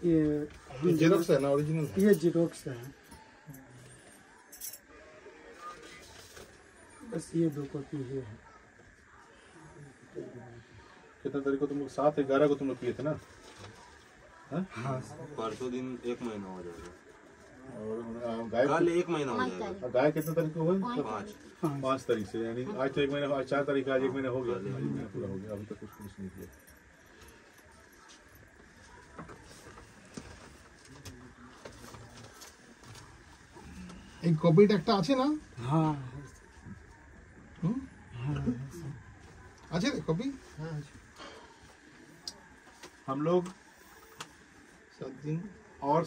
ये जेरोक्स है ना, ओरिजिनल है? ये जेरोक्स है, बस ये 2 कॉपी है। कितना तारीख को तुम लोग? 7/11 को तुम लोग किए थे ना? हाँ, परसों दिन 1 महीना हो जाएगा और गाय कल 1 महीना हो जाएगा। गाय कितने तारीख को हुई? 5 तारीख से, यानी आज तो 1 महीना, आज 4 तारीख, आज 1 महीना हो गया, 1 महीना पूरा हो गया, अभी तक कुछ नहीं किया। এই কপিটা একটা আছে না? हाँ আছে রে কপি? हम लोग 7 दिन और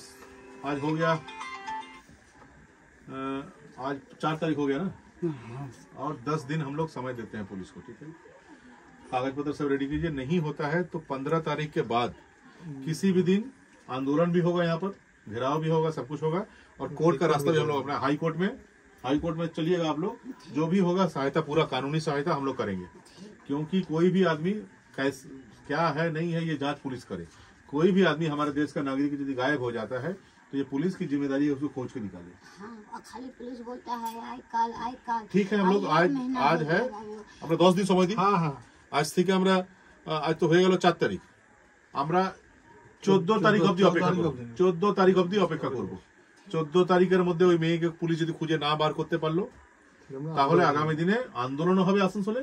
आज हो गया, आज 4 तारीख हो गया ना, और 10 दिन हम लोग समय देते हैं पुलिस को, ठीक है? कागज पत्र सब रेडी कीजिए। नहीं होता है तो 15 तारीख के बाद किसी भी दिन आंदोलन भी होगा, यहाँ पर घेराव भी होगा, सब कुछ होगा, और कोर्ट का रास्ता भी हम लोग अपना हाई कोर्ट में चलिएगा आप लोग। जो भी होगा सहायता, पूरा कानूनी सहायता हम लोग करेंगे, क्योंकि कोई भी आदमी क्या है नहीं है ये जांच पुलिस करे। कोई भी आदमी हमारे देश का नागरिक यदि गायब हो जाता है तो ये पुलिस की जिम्मेदारी है उसको खोज के निकाले। हाँ, खाली पुलिस बोलता है आय काल। ठीक है, हम लोग आज है আমরা 10 दिन समय दी। হ্যাঁ आज থেকে আমরা आज तो হয়ে গেল 4 তারিখ, আমরা 14 তারিখ অবধি অপেক্ষা করব। 14 তারিখ অবধি অপেক্ষা করব। 14 তারিখের মধ্যে ওই মেয়েকে পুলিশ যদি খুঁজে না বার করতে পারলো তাহলে আগামী দিনে আন্দোলন হবে আসানসোলে,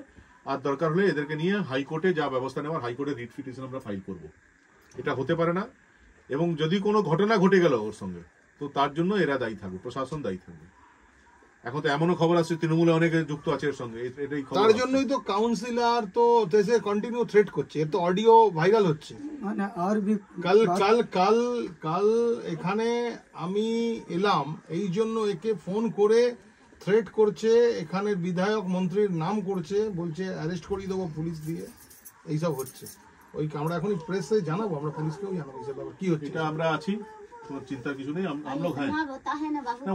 আর দরকার হলে এদেরকে নিয়ে হাইকোর্টে যা ব্যবস্থা নেওয়ার হাইকোর্টে রিট পিটিশন আমরা ফাইল করব। এটা হতে পারে না, এবং যদি কোনো ঘটনা ঘটে গেল ওর সঙ্গে তো তার জন্য এরা দায়ী থাকবে, প্রশাসন দায়ী থাকবে। এখন তো এমনও খবর আছে তৃণমূলে অনেকে যুক্ত আছে এর সঙ্গে, এটাই খবর। তার জন্যই তো কাউন্সিলর তো দেশে কন্টিনিউ থ্রেট করছে, এর তো অডিও ভাইরাল হচ্ছে। মানে আর भी কাল এখানে আমি এলাম এই জন্য একে ফোন করে থ্রেট করছে, এখানে বিধায়ক মন্ত্রীর নাম করছে, বলছে অ্যারেস্ট করিয়ে দেবো পুলিশ দিয়ে, এইসব হচ্ছে। ওই আমরা এখনই প্রেসে জানাবো, আমরা পুলিশকেও জানাবো কি হচ্ছে। এটা আমরা আছি, কোনো চিন্তার কিছু নেই। আমরা